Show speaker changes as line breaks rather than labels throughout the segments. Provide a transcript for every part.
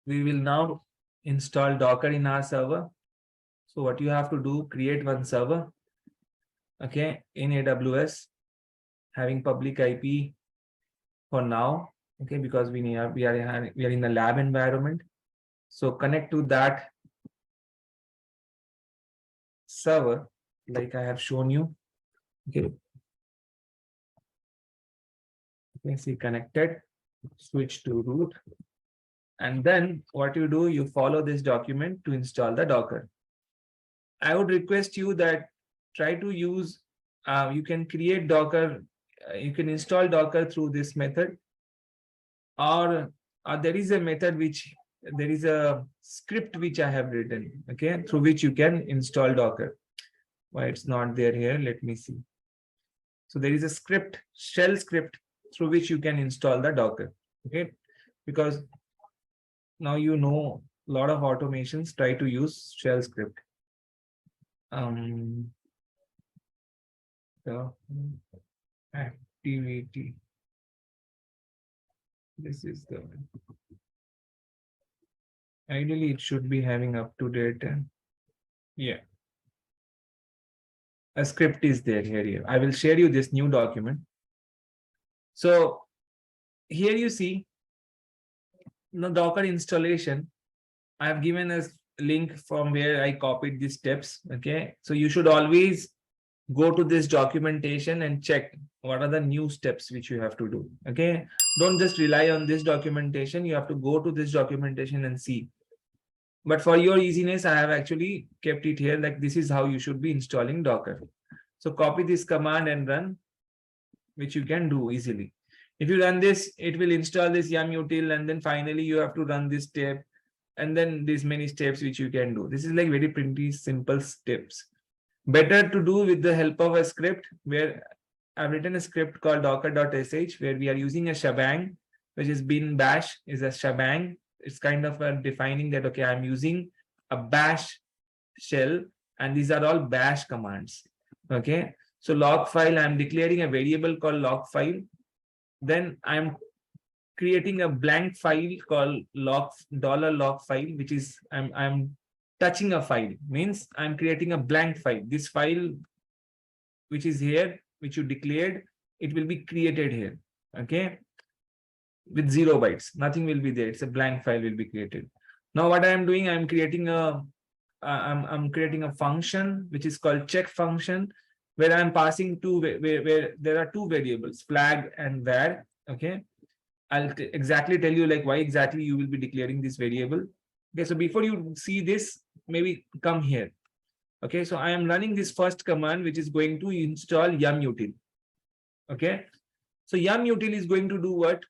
we will now install Docker in our server. So what you have to do, create one server, okay, in AWS, having public IP for now, okay, because we are in the lab environment. So connect to that server, like I have shown you. Okay. Okay, see connected, switch to root. And then what you do, you follow this document to install the Docker. I would request you that try to use, you can create Docker, you can install Docker through this method, or there is a method there is a script which I have written, okay, through which you can install Docker. Why it's not there here? Let me see. So there is a script, shell script, through which you can install the Docker, okay, because now you know a lot of automations try to use shell script. The activity. This is the one. Ideally, it should be having up to date. Yeah. A script is there here. I will share you this new document. So here you see the Docker installation. I have given a link from where I copied these steps. Okay. So you should always go to this documentation and check what are the new steps which you have to do. Okay. Don't just rely on this documentation. You have to go to this documentation and see. But for your easiness, I have actually kept it here, like this is how you should be installing Docker. So copy this command and run, which you can do easily. If you run this, it will install this yum-util, and then finally you have to run this step, and then these many steps which you can do. This is like very pretty simple steps. Better to do with the help of a script, where I've written a script called docker.sh, where we are using a shebang, which is bin bash is a shebang. It's kind of defining that, okay, I'm using a bash shell, and these are all bash commands. Okay, so log file, I'm declaring a variable called log file. Then I'm creating a blank file called log file, which is I'm touching a file, means I'm creating a blank file. This file which is here, which you declared, it will be created here. Okay, with 0 bytes, nothing will be there. It's a blank file will be created. Now what I am doing, I'm creating a I'm creating a function which is called check function, where I'm passing two where there are two variables, flag and var. Okay, I'll exactly tell you like why exactly you will be declaring this variable. Okay, so before you see this, maybe come here. Okay, so I am running this first command, which is going to install yum-util. Okay, so yum-util is going to do what?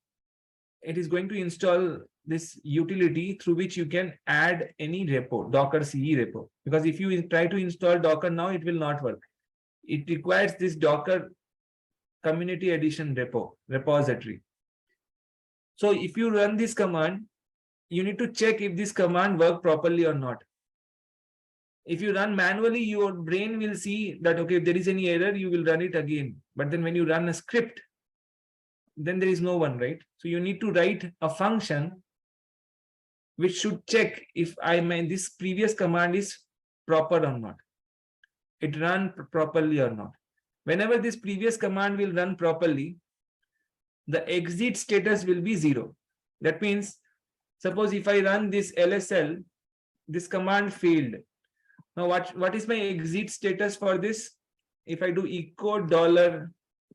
It is going to install this utility through which you can add any repo, Docker CE repo. Because if you try to install Docker now, it will not work. It requires this Docker community edition repository. So if you run this command, you need to check if this command works properly or not. If you run manually, your brain will see that, okay, if there is any error, you will run it again. But then when you run a script, then there is no one, right? So you need to write a function which should check if this previous command is proper or not. It run properly or not. Whenever this previous command will run properly, the exit status will be 0. That means, suppose if I run this LSL, this command failed. Now what is my exit status for this? If I do echo $?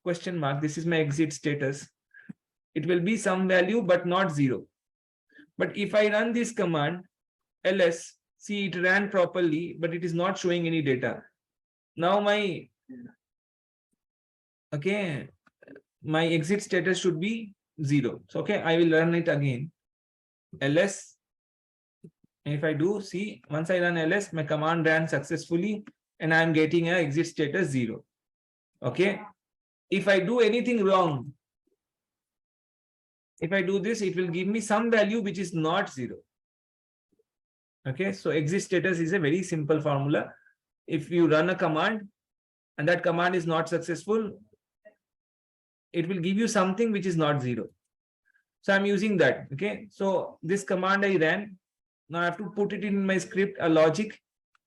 This is my exit status. It will be some value, but not 0. But if I run this command, ls, see it ran properly, but it is not showing any data. Now my exit status should be 0. So, okay, I will run it again. ls. And if I do, see, once I run ls, my command ran successfully, and I am getting an exit status 0. Okay. If I do anything wrong, if I do this, it will give me some value which is not 0. Okay, so exit status is a very simple formula. If you run a command and that command is not successful, it will give you something which is not 0. So I'm using that. Okay. So this command I ran. Now I have to put it in my script, a logic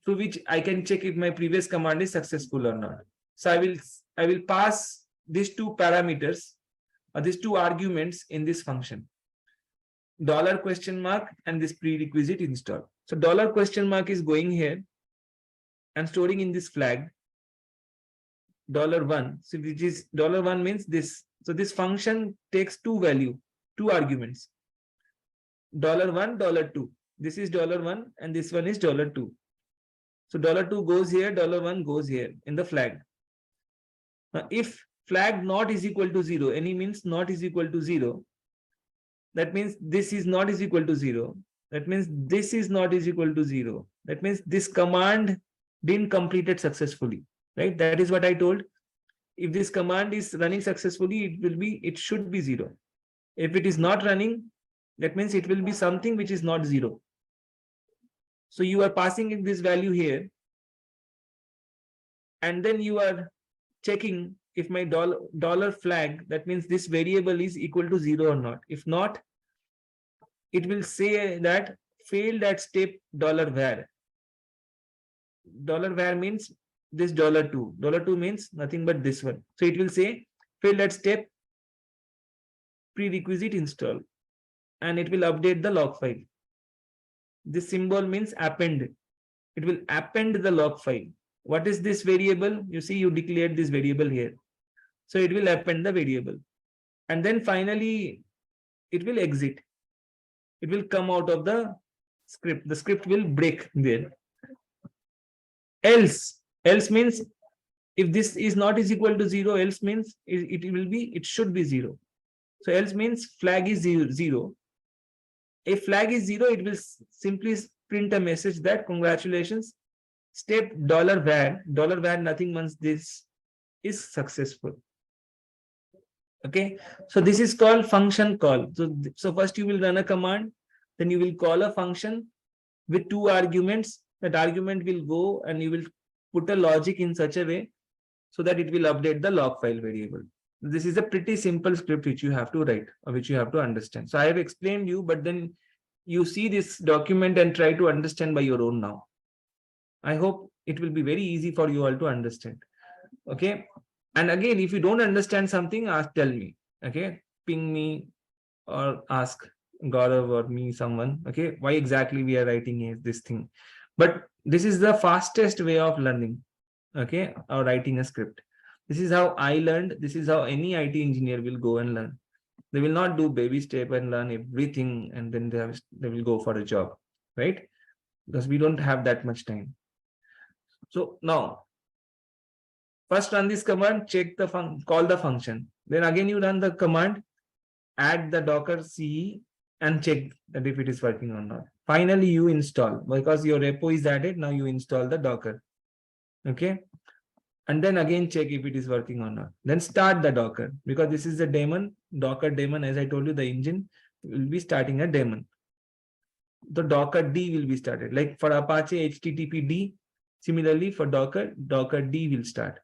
through which I can check if my previous command is successful or not. So I will pass these two parameters or these two arguments in this function. $? And this prerequisite install. So $? is going here and storing in this flag $1. So which is $1 means this. So this function takes two arguments. $1, $2. This is $1 and this one is $2. So $2 goes here, $1 goes here in the flag. Now if flag not is equal to 0, any means not is equal to 0, that means this is not is equal to 0. That means this is not is equal to 0. That means this command didn't complete it successfully, right? That is what I told. If this command is running successfully, it should be 0. If it is not running, that means it will be something which is not 0. So you are passing in this value here, and then you are checking if my dollar flag, that means this variable is equal to 0 or not. If not, it will say that failed at step $var. $var means this $2. $2 means nothing but this one. So it will say failed at step prerequisite install, and it will update the log file. This symbol means append. It will append the log file. What is this variable? You see, you declared this variable here. So it will append the variable. And then finally, it will exit. It will come out of the script. The script will break there. Else means if this is not is equal to 0, else means it should be 0. So else means flag is 0. If flag is 0, it will simply print a message that congratulations, step $var nothing means this is successful. Okay, so this is called function call. So first you will run a command, then you will call a function with two arguments. That argument will go and you will put a logic in such a way so that it will update the log file variable. This is a pretty simple script which you have to write or which you have to understand. So I have explained you, but then you see this document and try to understand by your own now. I hope it will be very easy for you all to understand. Okay. And again, if you don't understand something, tell me. Okay. Ping me or ask Gaurav or me, someone. Okay. Why exactly we are writing this thing? But this is the fastest way of learning. Okay. Or writing a script. This is how I learned. This is how any IT engineer will go and learn. They will not do baby step and learn everything and then they will go for a job, right? Because we don't have that much time. So now, first run this command, check the call the function. Then again you run the command, add the Docker CE and check that if it is working or not. Finally, you install because your repo is added. Now you install the Docker. Okay. And then again check if it is working or not. Then start the Docker because this is the daemon, Docker daemon. As I told you, the engine will be starting a daemon. The Docker D will be started. Like for Apache, HTTP D. Similarly for Docker, Docker D will start.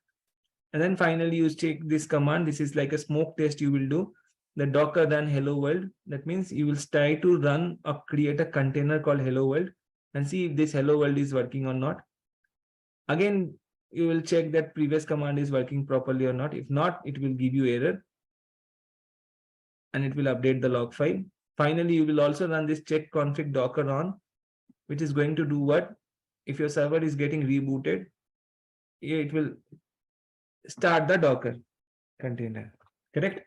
And then finally you check this command. This is like a smoke test you will do. The Docker run hello world. That means you will try to run or create a container called hello world and see if this hello world is working or not. Again, you will check that previous command is working properly or not. If not, it will give you error and it will update the log file. Finally, you will also run this check config docker on, which is going to do what? If your server is getting rebooted, it will start the Docker container, correct?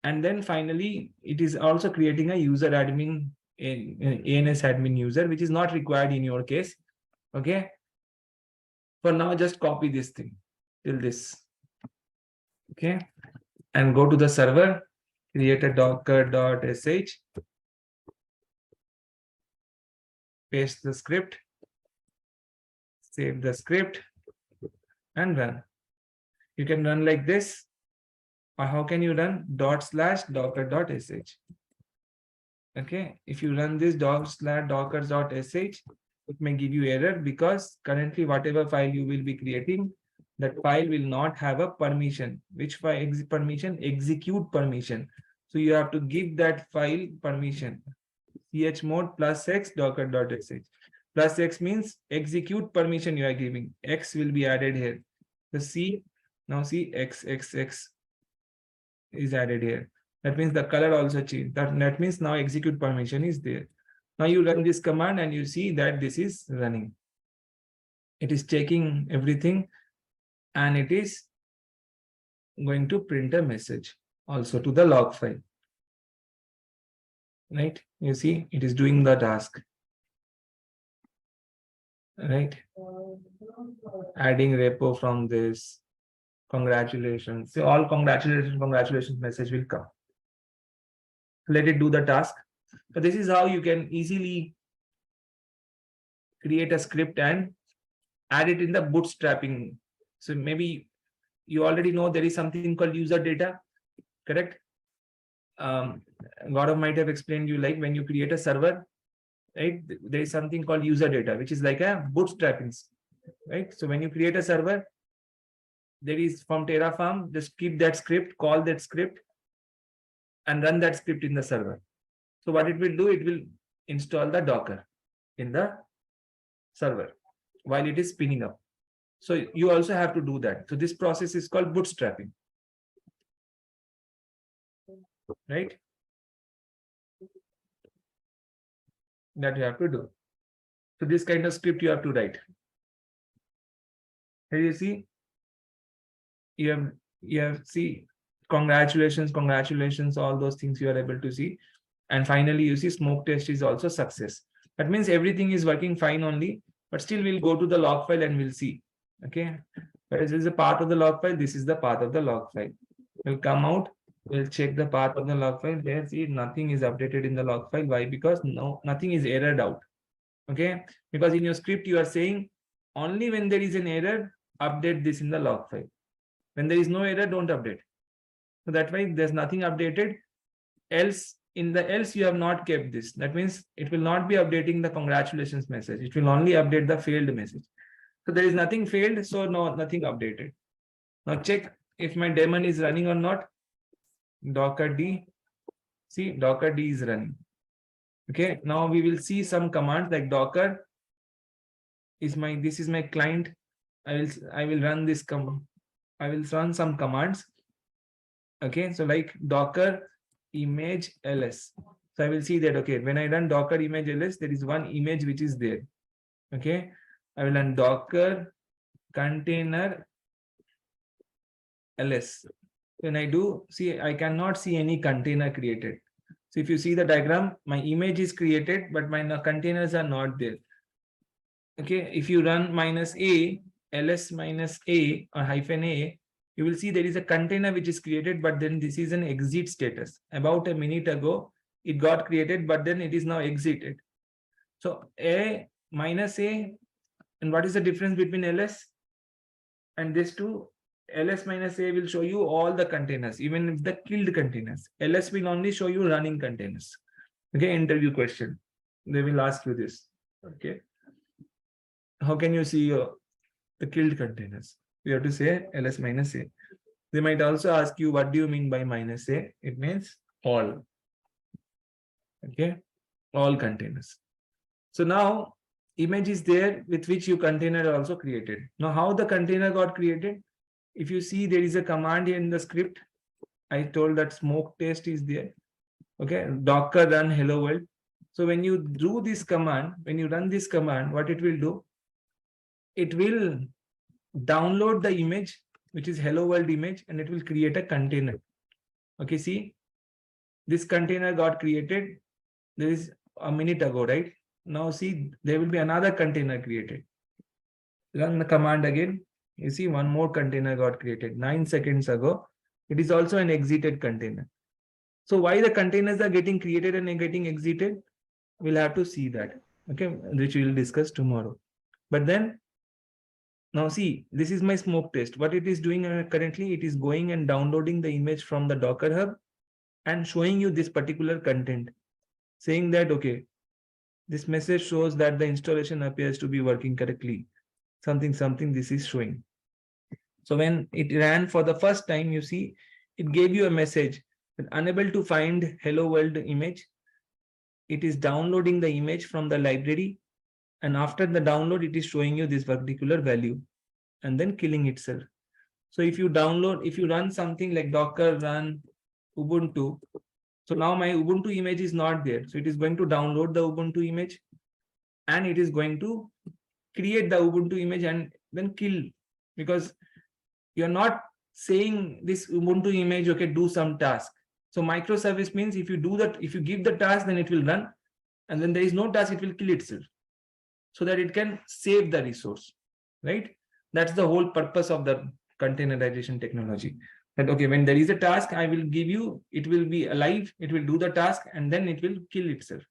And then finally, it is also creating a user admin, ANS admin user, which is not required in your case. Okay. For now, just copy this thing till this. Okay. And go to the server, create a docker.sh, paste the script, save the script, and run. You can run like this. Or how can you run? /docker.sh. Okay. If you run this /docker.sh, it may give you error because currently whatever file you will be creating, that file will not have a permission. Which file permission? Execute permission. So you have to give that file permission. chmod +x docker.sh. +x means execute permission you are giving. X will be added here. The C, now see XXX is added here. That means the color also changed. That means now execute permission is there. Now you run this command and you see that this is running. It is checking everything and it is going to print a message also to the log file. Right? You see, it is doing the task. Right? Adding repo from this. Congratulations. So all congratulations message will come. Let it do the task. So this is how you can easily create a script and add it in the bootstrapping. So maybe you already know there is something called user data, correct? Gaurav might have explained you, like when you create a server, right? There is something called user data, which is like a bootstrapping, right? So when you create a server, there is from Terraform, just keep that script, call that script, and run that script in the server. So what it will do, it will install the Docker in the server while it is spinning up. So you also have to do that. So this process is called bootstrapping. Right? That you have to do. So this kind of script you have to write. Here you see, you have see, congratulations, all those things you are able to see. And finally, you see smoke test is also success. That means everything is working fine only, but still we'll go to the log file and we'll see. Okay. Whereas this is a part of the log file, this is the path of the log file. We'll come out, we'll check the path of the log file. There, see, nothing is updated in the log file. Why? Because nothing is errored out. Okay. Because in your script, you are saying only when there is an error, update this in the log file. When there is no error, don't update. So that way there's nothing updated. Else, in the else you have not kept this. That means it will not be updating the congratulations message. It will only update the failed message. So there is nothing failed, so nothing updated. Now check if my daemon is running or not. Docker D. See, Docker D is running. Okay, now we will see some commands like Docker is my, this is my client. I will run this command. I will run some commands. Okay, so like Docker image ls. So I will see that, okay, when I run Docker image ls, there is one image which is there. Okay, I will run Docker container ls. When I do, see, I cannot see any container created. So if you see the diagram, my image is created, but my containers are not there. Okay, if you run -a, ls -a or -a, you will see there is a container which is created, but then this is an exit status. About a minute ago, it got created, but then it is now exited. So a -a, and what is the difference between ls and this two? ls -a will show you all the containers, even if the killed containers. ls will only show you running containers. Okay, interview question. They will ask you this. Okay. How can you see the killed containers? You have to say ls -a. They might also ask you, what do you mean by -a? It means all. Okay, all containers. So now image is there with which you container also created. Now how the container got created? If you see, there is a command here in the script. I told that smoke test is there. Okay, Docker run hello world. So when you do this command, when you run this command, what it will do? It will download the image, which is hello world image, and it will create a container. Okay, see, this container got created. There is a minute ago, right? Now see, there will be another container created. Run the command again. You see, one more container got created 9 seconds ago. It is also an exited container. So why the containers are getting created and getting exited? We'll have to see that. Okay, which we will discuss tomorrow. But then, now see, this is my smoke test. What it is doing currently, it is going and downloading the image from the Docker Hub and showing you this particular content, saying that, okay, this message shows that the installation appears to be working correctly. Something, this is showing. So when it ran for the first time, you see, it gave you a message unable to find hello world image. It is downloading the image from the library, and after the download, it is showing you this particular value and then killing itself. So if you run something like docker run Ubuntu, so now my Ubuntu image is not there. So it is going to download the Ubuntu image and it is going to create the Ubuntu image and then kill, because you're not saying this Ubuntu image, okay, do some task. So microservice means if you do that, if you give the task, then it will run, and then there is no task, it will kill itself, so that it can save the resource, right? That's the whole purpose of the containerization technology. That okay, when there is a task, I will give you, it will be alive, it will do the task, and then it will kill itself.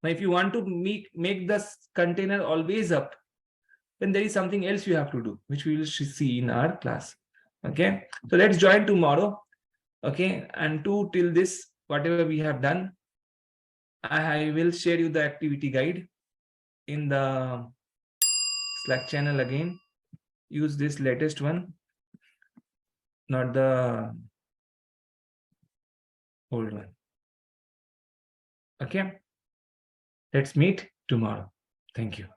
Now, if you want to make the container always up, then there is something else you have to do, which we will see in our class. Okay, so let's join tomorrow. Okay, and till this, whatever we have done, I will share you the activity guide in the Slack channel again. Use this latest one, not the old one. Okay, let's meet tomorrow. Thank you.